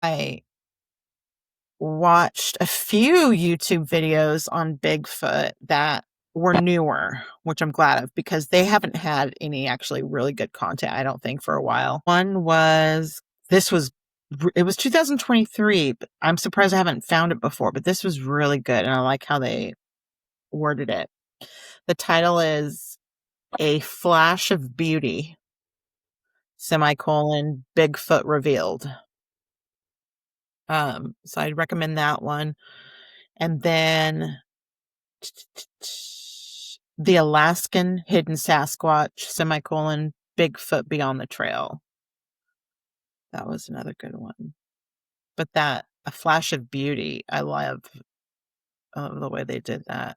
I watched a few YouTube videos on Bigfoot that were newer, which I'm glad of because they haven't had any actually really good content, I don't think, for a while. One was, it was 2023, but I'm surprised I haven't found it before, but this was really good and I like how they worded it. The title is A Flash of Beauty, semicolon, Bigfoot Revealed. So I'd recommend that one. And then The Alaskan Hidden Sasquatch, semicolon, Bigfoot Beyond the Trail. That was another good one. But A Flash of Beauty, I love the way they did that.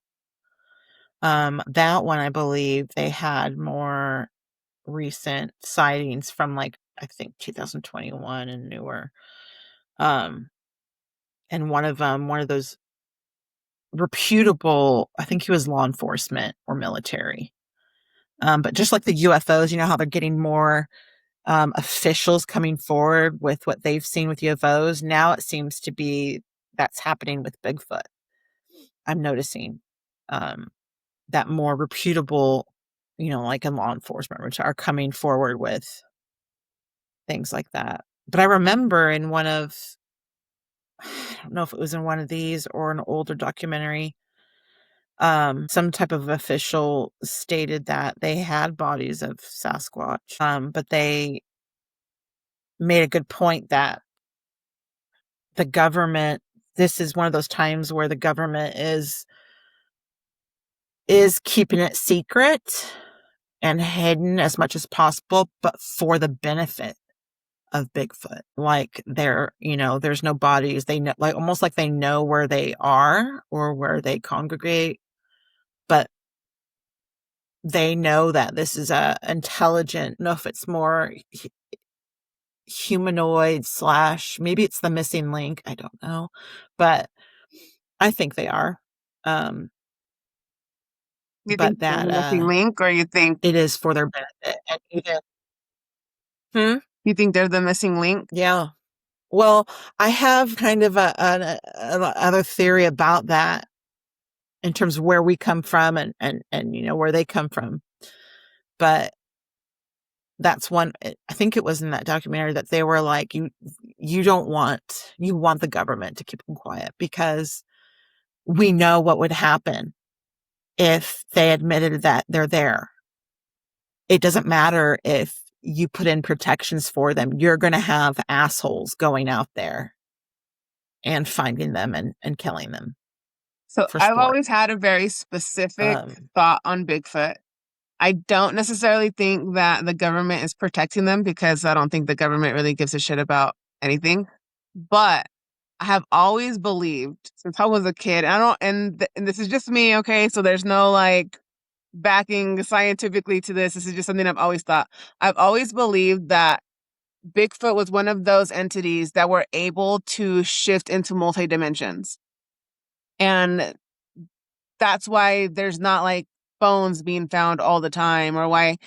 That one, I believe they had more recent sightings from I think 2021 and newer. And one of those reputable, I think he was law enforcement or military. But just like the UFOs, how they're getting more officials coming forward with what they've seen with UFOs. Now it seems to be that's happening with Bigfoot. I'm noticing that more reputable, like in law enforcement, which are coming forward with things like that. But I remember in I don't know if it was in one of these or an older documentary, some type of official stated that they had bodies of Sasquatch, but they made a good point that the government, this is one of those times where the government is keeping it secret and hidden as much as possible, but for the benefit of Bigfoot. Like there's no bodies. They know, almost like they know where they are or where they congregate, but they know that this is a intelligent, I don't know if it's more humanoid / maybe it's the missing link. I don't know, but I think they are. You But think there's a missing link, or you think it is for their benefit. And even, you think they're the missing link? yeah. Well, I have kind of another theory about that in terms of where we come from and where they come from. But that's one, I think it was in that documentary that they were like, you want the government to keep them quiet because we know what would happen if they admitted that they're there. It doesn't matter if you put in protections for them. You're going to have assholes going out there and finding them and killing them. So I've always had a very specific thought on Bigfoot. I don't necessarily think that the government is protecting them because I don't think the government really gives a shit about anything. But I have always believed since I was a kid, and this is just me, okay? So there's no backing scientifically to this. This is just something I've always thought. I've always believed that Bigfoot was one of those entities that were able to shift into multi-dimensions. And that's why there's not bones being found all the time, or why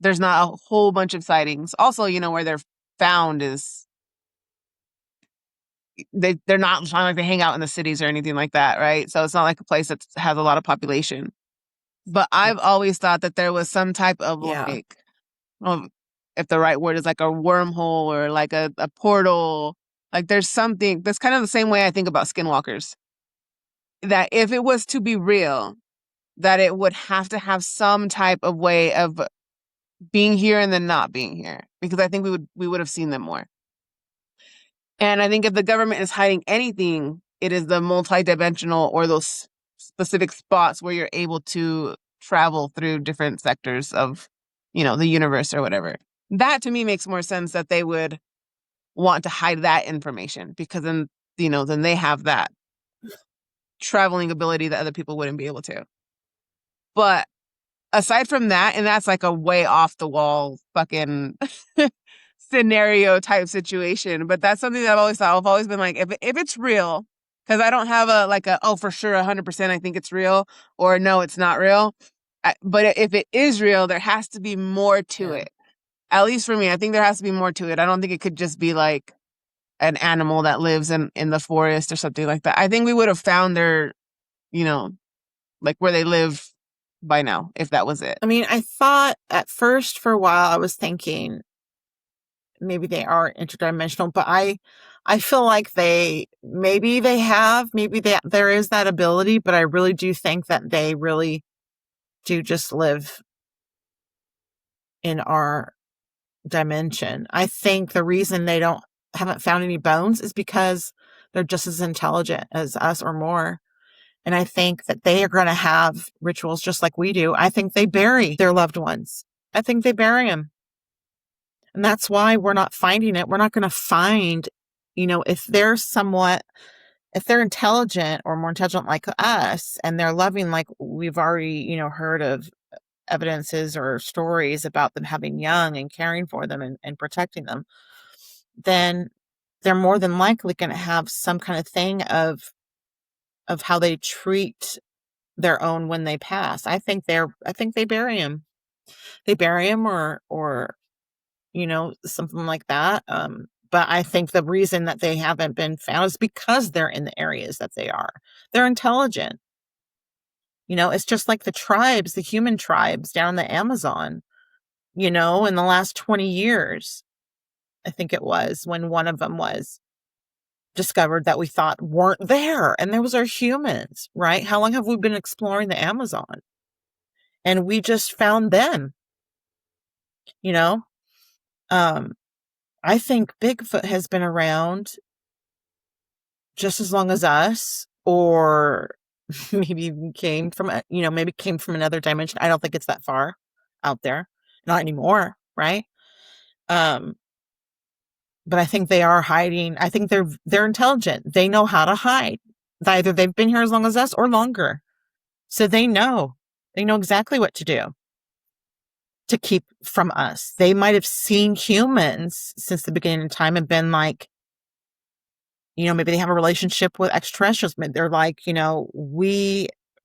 there's not a whole bunch of sightings. Also, where they're found is they're not like they hang out in the cities or anything like that, right? So it's not like a place that has a lot of population. But I've always thought that there was some type of if the right word is like a wormhole or like a portal. Like there's something that's kind of the same way I think about skinwalkers. That if it was to be real, that it would have to have some type of way of being here and then not being here, because I think we would have seen them more. And I think if the government is hiding anything, it is the multidimensional or those specific spots where you're able to travel through different sectors of, the universe or whatever. That to me makes more sense that they would want to hide that information, because then, then they have that traveling ability that other people wouldn't be able to. But aside from that, and that's like a way off the wall fucking scenario type situation, but that's something that I've always thought. I've always been like, if it's real, because I don't have oh, for sure 100% I think it's real, or no, it's not real. But if it is real, there has to be more to it. At least for me, I think there has to be more to it. I don't think it could just be like an animal that lives in the forest or something like that. I think we would have found their, you know, like where they live by now, if that was it. I mean, I thought at first for a while, I was thinking maybe they are interdimensional, but I feel like maybe they have, maybe there is that ability, but I really do think that they really do just live in our dimension. I think the reason they haven't found any bones is because they're just as intelligent as us or more. And I think that they are going to have rituals just like we do. I think they bury their loved ones. I think they bury them. And that's why we're not finding it. We're not going to find, if if they're intelligent or more intelligent like us and they're loving, like we've already, heard of evidences or stories about them having young and caring for them and protecting them, then they're more than likely going to have some kind of thing of how they treat their own when they pass. I think they bury them. They bury them or something like that. But I think the reason that they haven't been found is because they're in the areas that they are. They're intelligent. It's just like the human tribes down in the Amazon, in the last 20 years, I think it was when one of them was discovered that we thought weren't there. And those are humans, right? How long have we been exploring the Amazon? And we just found them, you know? I think Bigfoot has been around just as long as us, or maybe came from, another dimension. I don't think it's that far out there. Not anymore, right? But I think they are hiding. I think they're intelligent. They know how to hide. Either they've been here as long as us or longer. So they know exactly what to do to keep from us. They might have seen humans since the beginning of time and been like, maybe they have a relationship with extraterrestrials. Maybe they're like,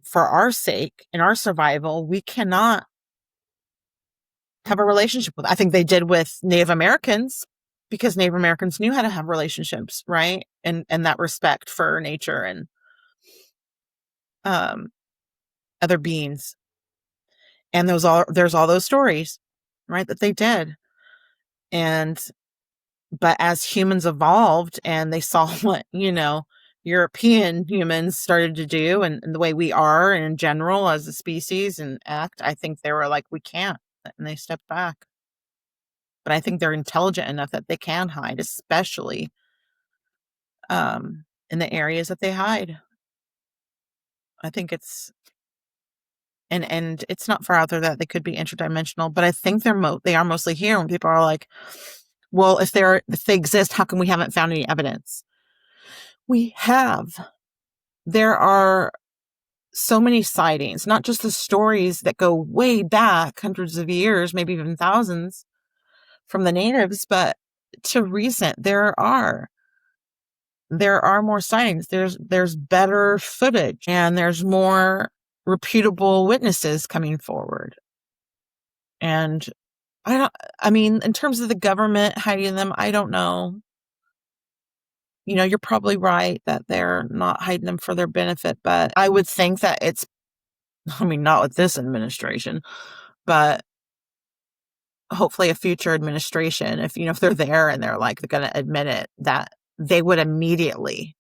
for our sake and our survival, we cannot have a relationship with. I think they did with Native Americans because Native Americans knew how to have relationships, right? And that respect for nature and other beings. And there's all those stories, right, that they did. But as humans evolved and they saw what, European humans started to do and the way we are and in general as a species and act, I think they were like, we can't. And they stepped back. But I think they're intelligent enough that they can hide, especially in the areas that they hide. I think and it's not far out there that they could be interdimensional, but I think they are mostly here. When people are like, well, if they exist, how come we haven't found any evidence? We have. There are so many sightings, not just the stories that go way back hundreds of years, maybe even thousands from the natives, but to recent, there are more sightings. There's better footage and there's more reputable witnesses coming forward. And in terms of the government hiding them, I don't know. You're probably right that they're not hiding them for their benefit, but I would think that not with this administration, but hopefully a future administration, if they're there and they're going to admit it, that they would immediately,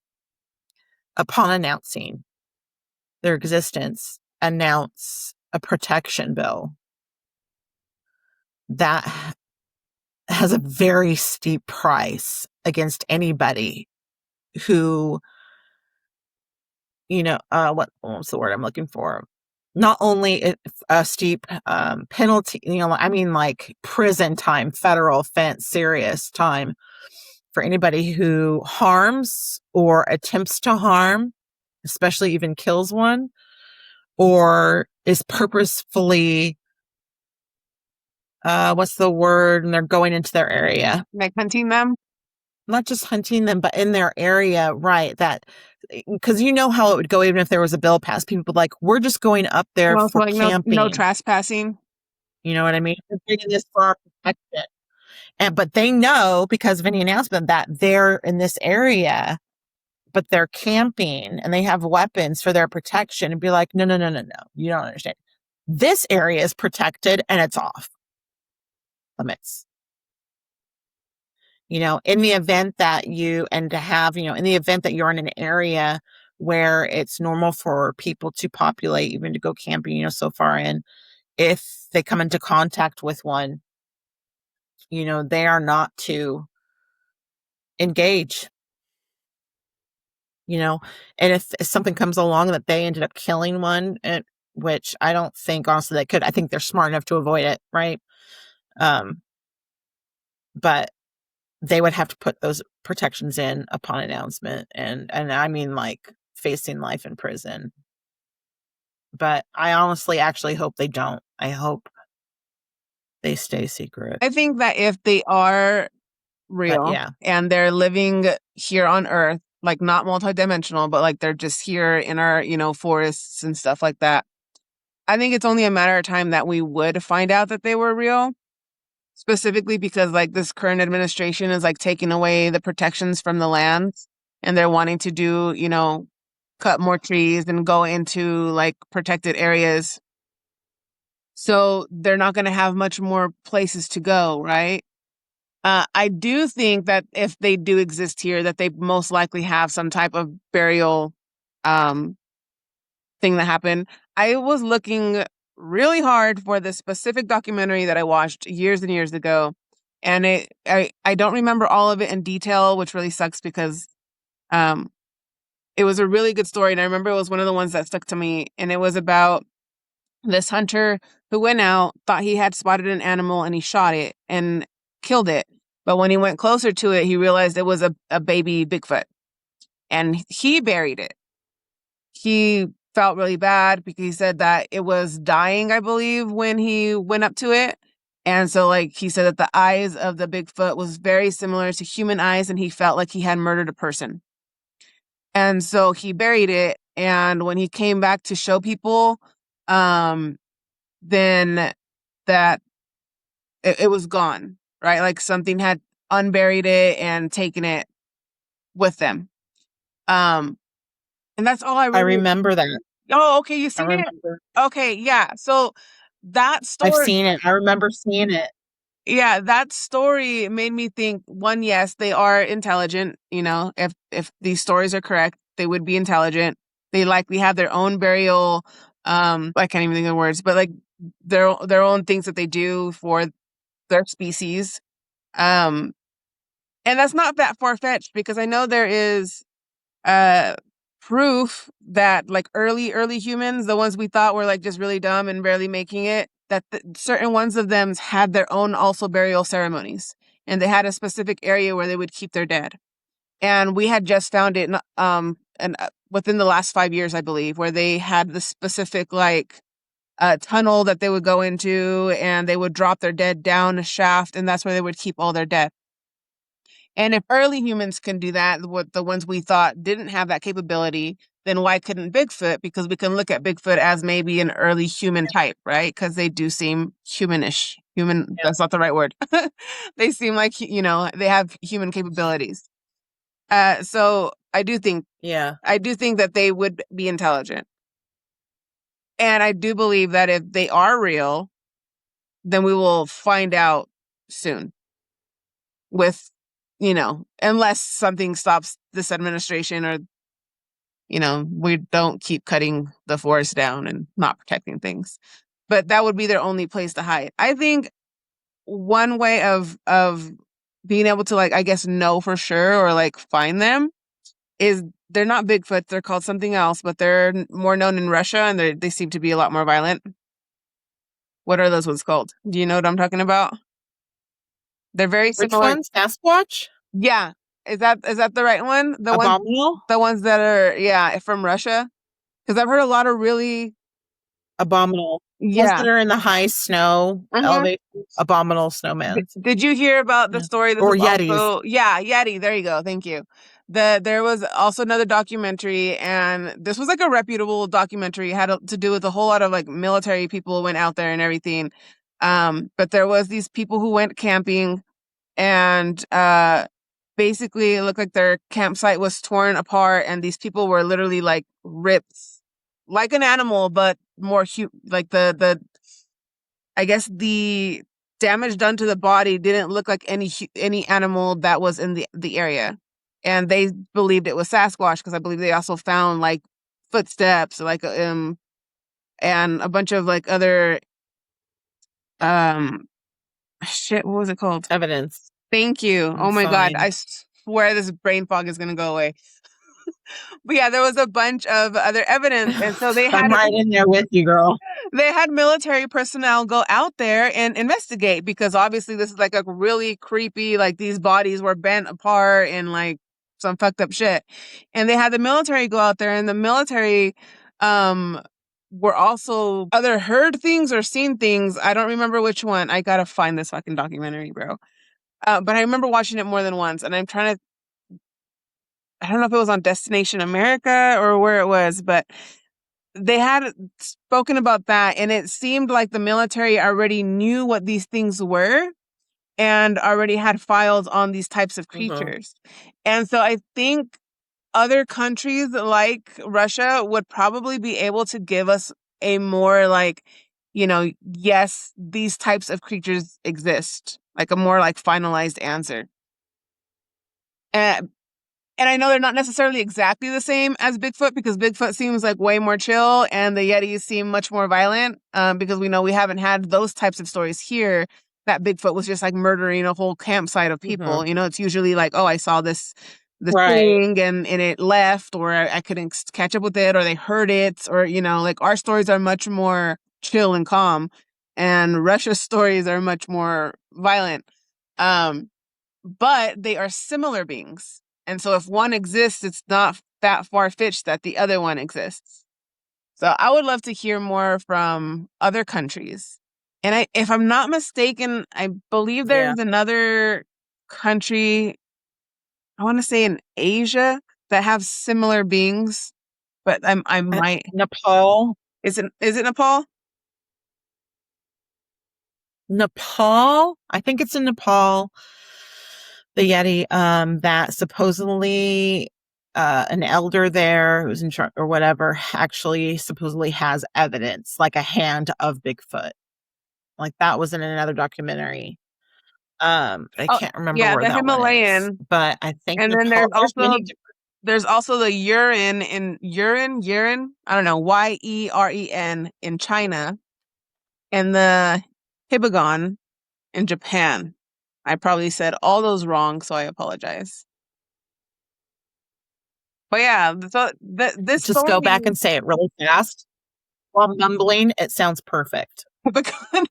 upon announcing their existence, announce a protection bill that has a very steep price against anybody who, what's the word I'm looking for? Not only a steep penalty, like prison time, federal offense, serious time for anybody who harms or attempts to harm, especially even kills one, or is purposefully, what's the word? And they're going into their area. Like hunting them? Not just hunting them, but in their area, right? That, because how it would go even if there was a bill passed. People would we're just going up there for camping. No trespassing. You know what I mean? We're doing this for our protection. but they know because of any announcement that they're in this area, but they're camping and they have weapons for their protection, and be like, no, no, no, no, no. You don't understand. This area is protected and it's off limits. In the event that in the event that you're in an area where it's normal for people to populate, even to go camping, so far in, if they come into contact with one, they are not to engage, and if something comes along that they ended up killing one, which I don't think, honestly, they could. I think they're smart enough to avoid it, right? But they would have to put those protections in upon announcement, and I mean, like, facing life in prison. But I honestly actually hope they don't. I hope they stay secret. I think that if they are real, yeah, and they're living here on Earth, like not multidimensional, but like they're just here in our, forests and stuff like that, I think it's only a matter of time that we would find out that they were real. Specifically because like this current administration is like taking away the protections from the lands, and they're wanting to do, cut more trees and go into like protected areas. So they're not going to have much more places to go, right? I do think that if they do exist here, that they most likely have some type of burial thing that happened. I was looking really hard for this specific documentary that I watched years and years ago, and I don't remember all of it in detail, which really sucks because it was a really good story, and I remember it was one of the ones that stuck to me, and it was about this hunter who went out, thought he had spotted an animal, and he shot it and killed it. But when he went closer to it, he realized it was a baby Bigfoot, and he buried it. He felt really bad because he said that it was dying, I believe, when he went up to it. And so, like, he said that the eyes of the Bigfoot was very similar to human eyes, and he felt like he had murdered a person. And so he buried it. And when he came back to show people, then that it was gone, right? Like something had unburied it and taken it with them. And that's all I I really. remember that. Oh, okay, you I seen it? remember. Okay, yeah. So that I've story, seen it. I remember seeing it. yeah, that story made me think, one, yes, they are intelligent, if these stories are correct, they would be intelligent. They likely have their own burial, I can't even think of the words, but like their own things that they do for their species. And that's not that far-fetched because I know there is uh proof that like early humans, the ones we thought were like just really dumb and barely making it, that certain ones of them had their own also burial ceremonies, and they had a specific area where they would keep their dead. And we had just found it and within the last 5 years, I believe, where they had the specific like tunnel that they would go into, and they would drop their dead down a shaft, and that's where they would keep all their dead. And if early humans can do that, what the ones we thought didn't have that capability, then why couldn't Bigfoot? Because we can look at Bigfoot as maybe an early human type, right? Because they do seem humanish. Human, Yeah. that's not the right word. They seem like, they have human capabilities. So I do think that they would be intelligent. And I do believe that if they are real, then we will find out soon with, unless something stops this administration, or, we don't keep cutting the forest down and not protecting things. But that would be their only place to hide. I think one way of being able to, like, I guess, know for sure or like find them is they're not Bigfoot. They're called something else, but they're more known in Russia, and they seem to be a lot more violent. What are those ones called? Do you know what I'm talking about? They're very Which similar. one? Sasquatch? Yeah. Is that the right one? Abominable? The ones that are, yeah, from Russia? Because I've heard a lot of really, Abominable. Ones yeah. that are in the high snow Uh-huh. elevations. Abominable snowmen. Did you hear about the Yeah. story? This Or was yetis. also, yeah, Yeti. There you go. Thank you. There was also another documentary, and this was like a reputable documentary. It had to do with a whole lot of like military people went out there and everything. But there was these people who went camping, and basically it looked like their campsite was torn apart, and these people were literally like ripped like an animal, but more like the I guess the damage done to the body didn't look like any animal that was in the area, and they believed it was Sasquatch because I believe they also found like footsteps, like and a bunch of like other um shit. What was it called? Evidence. Thank you. I'm Oh my god, fine. I swear this brain fog is gonna go away. But yeah, there was a bunch of other evidence, and so I'm right in there with you, girl. they had military personnel go out there and investigate because obviously this is like a really creepy, like these bodies were bent apart and like some fucked up shit. And they had the military go out there, and the military um were also other heard things or seen things. I don't remember which one. I gotta find this fucking documentary, bro. But I remember watching it more than once, and I don't know if it was on Destination America or where it was, but they had spoken about that, and it seemed like the military already knew what these things were and already had files on these types of creatures. And so I think other countries like Russia would probably be able to give us a more like, yes, these types of creatures exist, like a more like finalized answer. And I know they're not necessarily exactly the same as Bigfoot because Bigfoot seems like way more chill and the Yetis seem much more violent because we know we haven't had those types of stories here that Bigfoot was just like murdering a whole campsite of people. It's usually like, oh, I saw this Right. thing and it left, or I couldn't catch up with it, or they heard it, or, like our stories are much more chill and calm, and Russia's stories are much more violent. But they are similar beings. And so if one exists, it's not that far-fetched that the other one exists. So I would love to hear more from other countries. And if I'm not mistaken, I believe Yeah. there's another country, I want to say in Asia, that have similar beings, but I might. Nepal. Is it Nepal? Nepal. I think it's in Nepal. The Yeti, that supposedly an elder there who's in charge or whatever actually supposedly has evidence, like a hand of Bigfoot. Like that was in another documentary. I Oh, can't remember yeah, where the that one is, Himalayan. but I think And then Nepal. There's many different. there's also the urine, I don't know, Yeren in China, and the Hibagon in Japan. I probably said all those wrong, so I apologize. But yeah, so this Just go back story, and say it really fast while mumbling. It sounds perfect. Hibagon,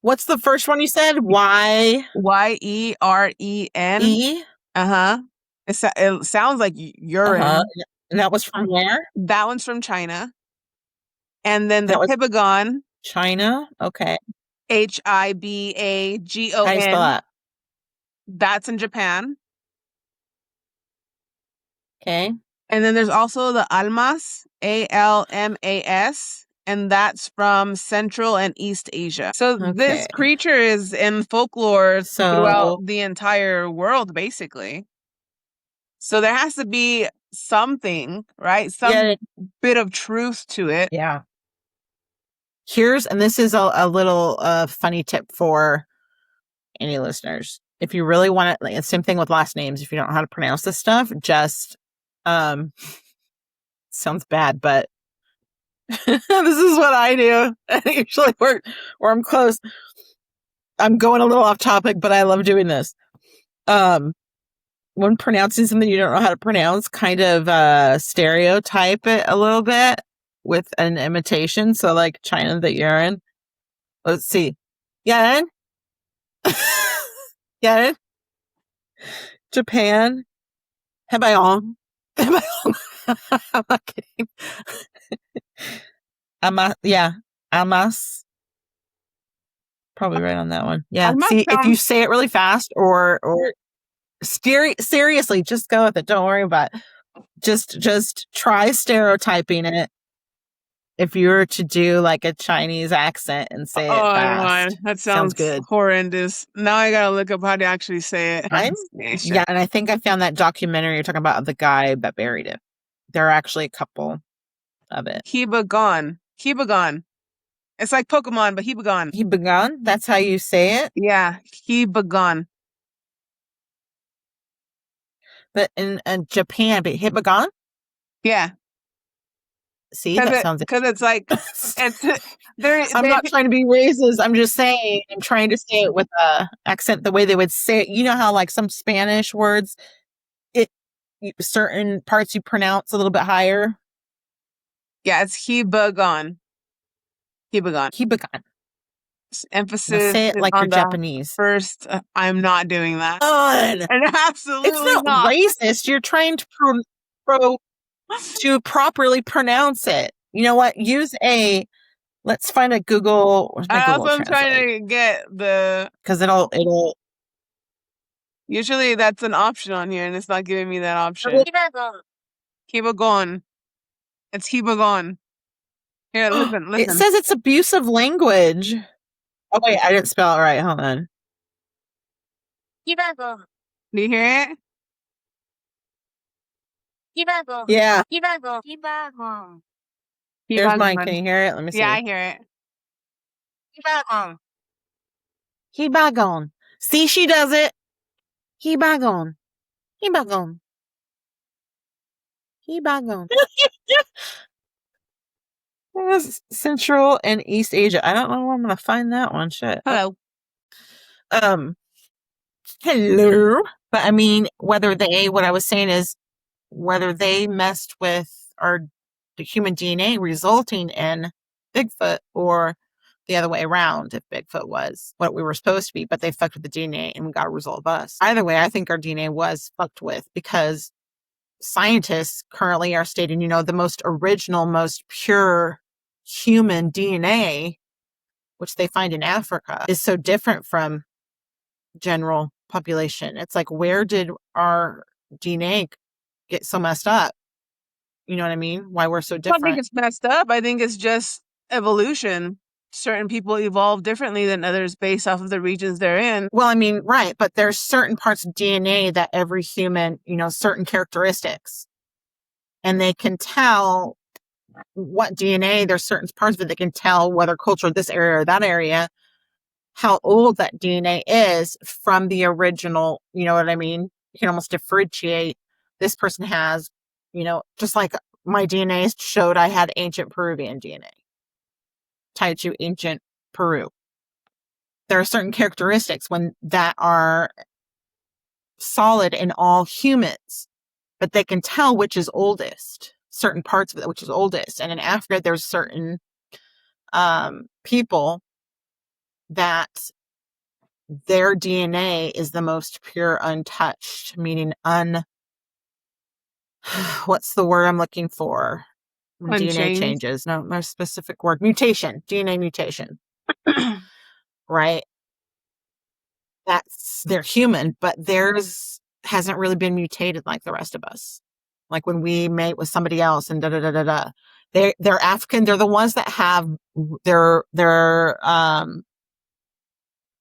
What's the first one you said? Y Yeren. E. Uh-huh. It sounds like Uh-huh. urine. And that was from where? That one's from China. And then the That was Hibagon, China. Okay. How do you spell Hibagon, that? that's in Japan. Okay. And then there's also the Almas, Almas, and that's from Central and East Asia. So this Okay. creature is in folklore throughout So the entire world, basically. So there has to be something, right? yeah, Some bit of truth to it. yeah. And this is a little funny tip for any listeners. If you really want it, like, same thing with last names. If you don't know how to pronounce this stuff, just sounds bad, but this is what I do. I usually work or I'm close. I'm going a little off topic, but I love doing this. When pronouncing something you don't know how to pronounce, kind of stereotype it a little bit with an imitation. So like China, the urine. Let's see. Yen. Yen. Japan. Hebayong. Hebayong. I'm not kidding. Yeah. Amas. Probably right on that one. Yeah. Almas See, if you sounds say it really fast or seriously, just go with it. Don't worry about it. Just try stereotyping it. if you were to do like a Chinese accent and say it Oh my God, fast. that Sounds sounds good. horrendous. Now I gotta look up how to actually say it. Yeah, and I think I found that documentary you're talking about of the guy that buried it. There are actually a couple of it. Hibagon. Hibagon. It's like Pokemon, but Hibagon. Hibagon, that's how you say it. Yeah, Hibagon. But in Japan, but Hibagon. Yeah, See, that sounds. because it's like it's they're I'm not trying to be racist. I'm just saying I'm trying to say it with a accent the way they would say it. You know how like some Spanish words, it certain parts you pronounce a little bit higher. yeah, it's Hibagon. Hibagon. Hibagon. Now Emphasis say it is like you're on the Japanese. first. I'm not doing that. On. And It's absolutely not not. racist. You're trying to to properly pronounce it. You know what? Use a. Let's find a Google. Where's my I Google also am Translate? trying to get the. Because it'll. Usually that's an option on here, and it's not giving me that option. Hibagon. It's Hibagon. Here, listen. It says it's abusive language. Oh wait, I didn't spell it right. Hold on. Do you hear it? Yeah. Hibagon. Here's mine. Can you hear it? Let me see. Yeah, I hear it. Hibagon. See, she does it. Hibagon. Hibagon. Hibagon. Central and East Asia. I don't know where I'm gonna find that one. Shit. Hello. Hello. But I mean, what I was saying is whether they messed with the human DNA resulting in Bigfoot or the other way around, if Bigfoot was what we were supposed to be, but they fucked with the DNA and we got a result of us. Either way, I think our DNA was fucked with because scientists currently are stating, the most original, most pure human DNA, which they find in Africa, is so different from general population. It's like, where did our DNA get so messed up? You know what I mean? Why we're so different. I don't think it's messed up. I think it's just evolution. Certain people evolve differently than others based off of the regions they're in. Well, I mean, right. But there's certain parts of DNA that every human, certain characteristics. And they can tell what DNA, there's certain parts of it that can tell whether culture, this area or that area, how old that DNA is from the original, you know what I mean? You can almost differentiate this person has, just like my DNA showed I had ancient Peruvian DNA tied to ancient Peru. There are certain characteristics that are solid in all humans, but they can tell which is oldest, certain parts of it, which is oldest. And in Africa, there's certain people that their DNA is the most pure, untouched, meaning what's the word I'm looking for? When DNA changes. No specific word. Mutation. DNA mutation. Right? They're human, but theirs hasn't really been mutated like the rest of us. Like when we mate with somebody else and da-da-da-da-da. They're African. They're the ones that have their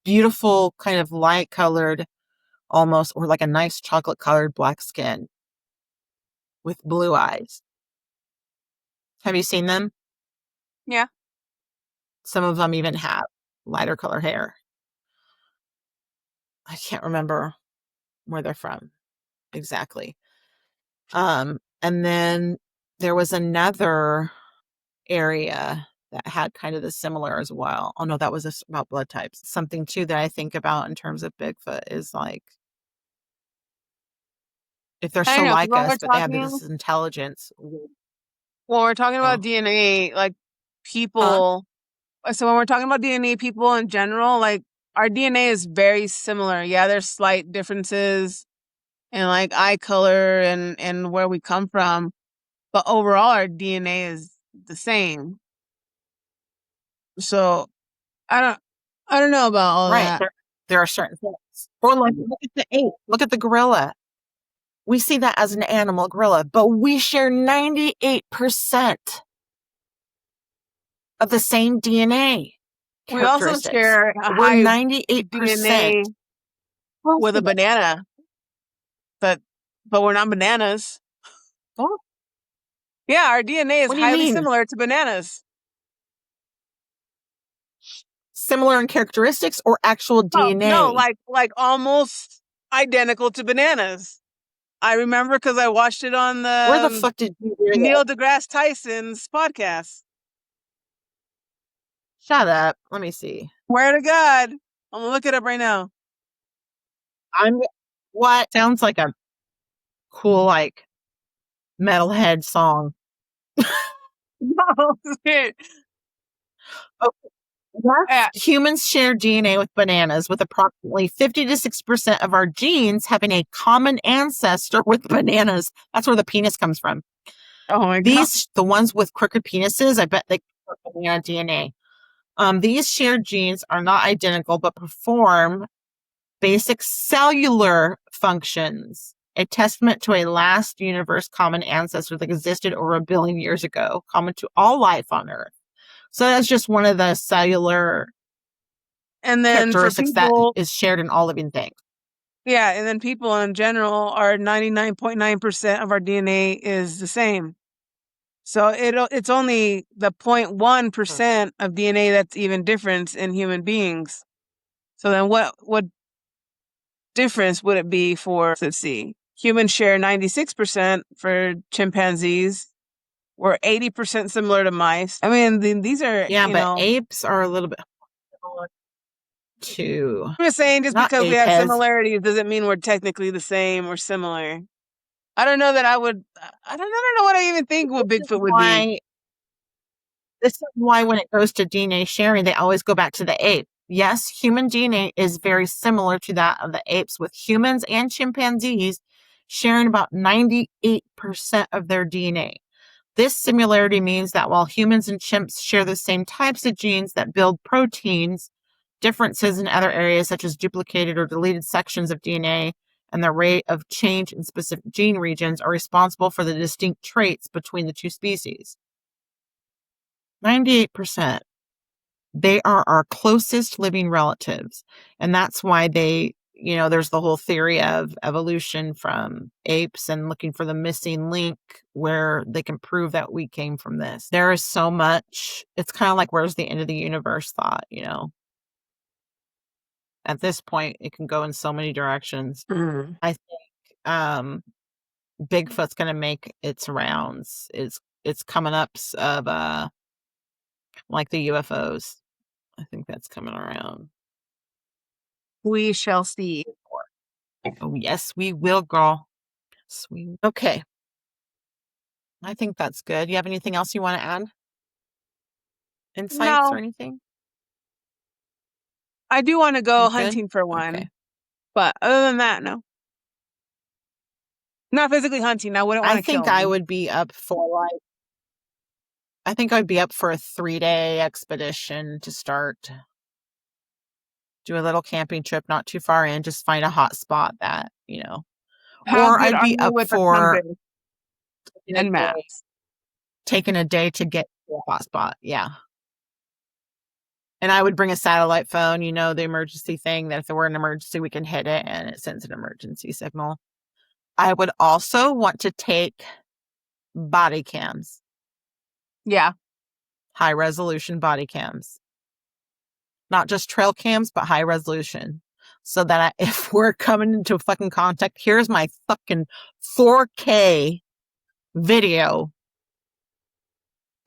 beautiful kind of light colored almost, or like a nice chocolate colored black skin with blue eyes. Have you seen them? Yeah. Some of them even have lighter color hair. I can't remember where they're from exactly. And then there was another area that had kind of the similar as well. Oh no, that was about blood types. Something too that I think about in terms of Bigfoot is like, if they're so like us, but they have this intelligence. When we're talking about DNA, like people, so when we're talking about DNA, people in general, like our DNA is very similar. Yeah, there's slight differences in like eye color and where we come from, but overall our DNA is the same. So I don't know about all that. There are certain things. Or like, look at the ape. Look at the gorilla. We see that as an animal, gorilla, but we share 98% of the same DNA We also characteristics. share a We're high 98% DNA with a banana, but we're not bananas. Oh, Yeah, our DNA is what do you highly mean? similar to bananas. Similar in characteristics or actual Oh, no, DNA? like almost identical to bananas. I remember because I watched it on Where the the fuck did you hear that? Neil deGrasse Tyson's podcast. Shut up. Let me see. Swear to God. I'm gonna look it up right now. What? Sounds like a cool, like, metalhead song. No, shit. Yes, humans share DNA with bananas, with approximately 50 to 6% of our genes having a common ancestor with bananas. That's where the penis comes from. Oh my God. The ones with crooked penises, I bet they have banana DNA. These shared genes are not identical, but perform basic cellular functions, a testament to a last universe common ancestor that existed over 1 billion years ago, common to all life on Earth. So that's just one of the cellular And then for characteristics that people, is shared in all living things. yeah, and then people in general are 99.9% of our DNA is the same. So it's only the 0.1% of DNA that's even difference in human beings. So then what difference would it be for, let's see, humans share 96% for chimpanzees. We're 80% similar to mice. I mean, these are, Yeah, but apes are a little bit too. I'm just saying just Not because we have apes. similarities doesn't mean we're technically the same or similar. I don't know that I don't know what I even think what Bigfoot would be. This is why when it goes to DNA sharing, they always go back to the ape. Yes, human DNA is very similar to that of the apes, with humans and chimpanzees sharing about 98% of their DNA. This similarity means that while humans and chimps share the same types of genes that build proteins, differences in other areas, such as duplicated or deleted sections of DNA and the rate of change in specific gene regions, are responsible for the distinct traits between the two species. 98%. They are our closest living relatives. And that's why there's the whole theory of evolution from apes and looking for the missing link where they can prove that we came from this. There is so much. It's kind of like, where's the end of the universe thought, At this point, it can go in so many directions. Mm-hmm. I think Bigfoot's going to make its rounds. It's coming up of like the UFOs. I think that's coming around. We shall see. Oh, yes, we will, girl. Sweet. Okay. I think that's good. You have anything else you want to add? Insights or No, anything? I do want to go You good? hunting for one, Okay. but other than that, no. Not physically hunting. I wouldn't want I to kill think I one. would be up for I think I'd be up for a 3-day expedition to start. Do a little camping trip, not too far in, just find a hot spot that, How or good I'd are be you up with a for compass and maps? taking a day to get to a hot spot. Yeah. And I would bring a satellite phone, the emergency thing that if there were an emergency, we can hit it and it sends an emergency signal. I would also want to take body cams. Yeah. High resolution body cams. Not just trail cams, but high resolution. So that if we're coming into fucking contact, here's my fucking 4K video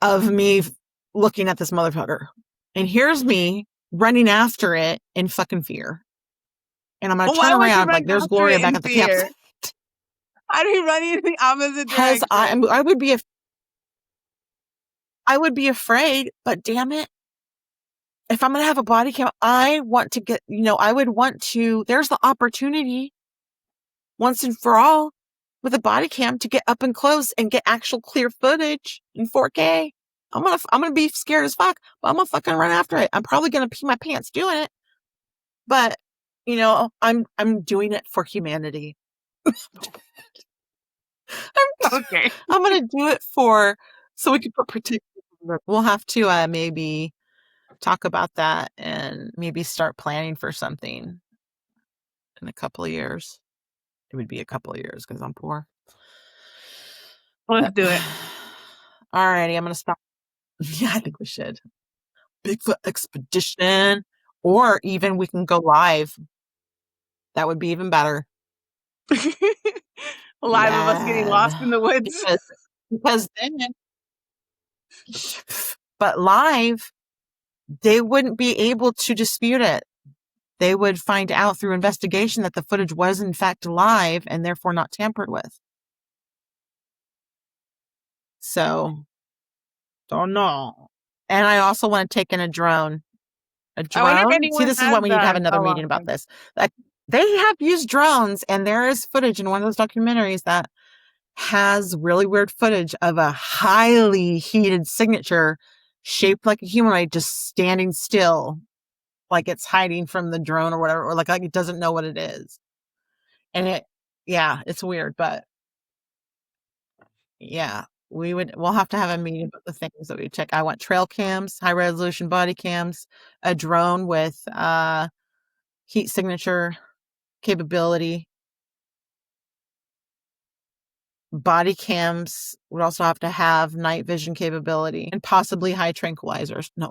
of me looking at this motherfucker. And here's me running after it in fucking fear. And I'm going to turn Why would you around run like there's after Gloria it back in at the fear? campsite. I'd be running in the opposite Because direction. I would be afraid, but damn it. If I'm going to have a body cam, I want to get, I would want to, there's the opportunity once and for all with a body cam to get up and close and get actual clear footage in 4K. I'm going to be scared as fuck, but I'm going to fucking run after it. I'm probably going to pee my pants doing it, but I'm doing it for humanity. Okay. I'm going to do it so we can put protection We'll have to maybe talk about that and maybe start planning for something in a couple of years. It would be a couple of years because I'm poor. Let's do it. Alrighty, I'm gonna stop. Yeah, I think we should. Bigfoot expedition, or even we can go live. That would be even better. Live of us getting lost Yeah, in the woods. because then, but live, they wouldn't be able to dispute it. They would find out through investigation that the footage was in fact live and therefore not tampered with. So, don't know. And I also want to take in a drone. A I wonder if drone? See, anyone this is has what we need to have that. another Oh, meeting well, about okay. this. Like, they have used drones, and there is footage in one of those documentaries that has really weird footage of a highly heated signature shaped like a humanoid just standing still, like it's hiding from the drone or whatever, or like it doesn't know what it is. And yeah, it's weird, but yeah, we'll have to have a meeting about the things that we check. I want trail cams, high resolution body cams, a drone with heat signature capability. Body cams would also have to have night vision capability and possibly high tranquilizers. No.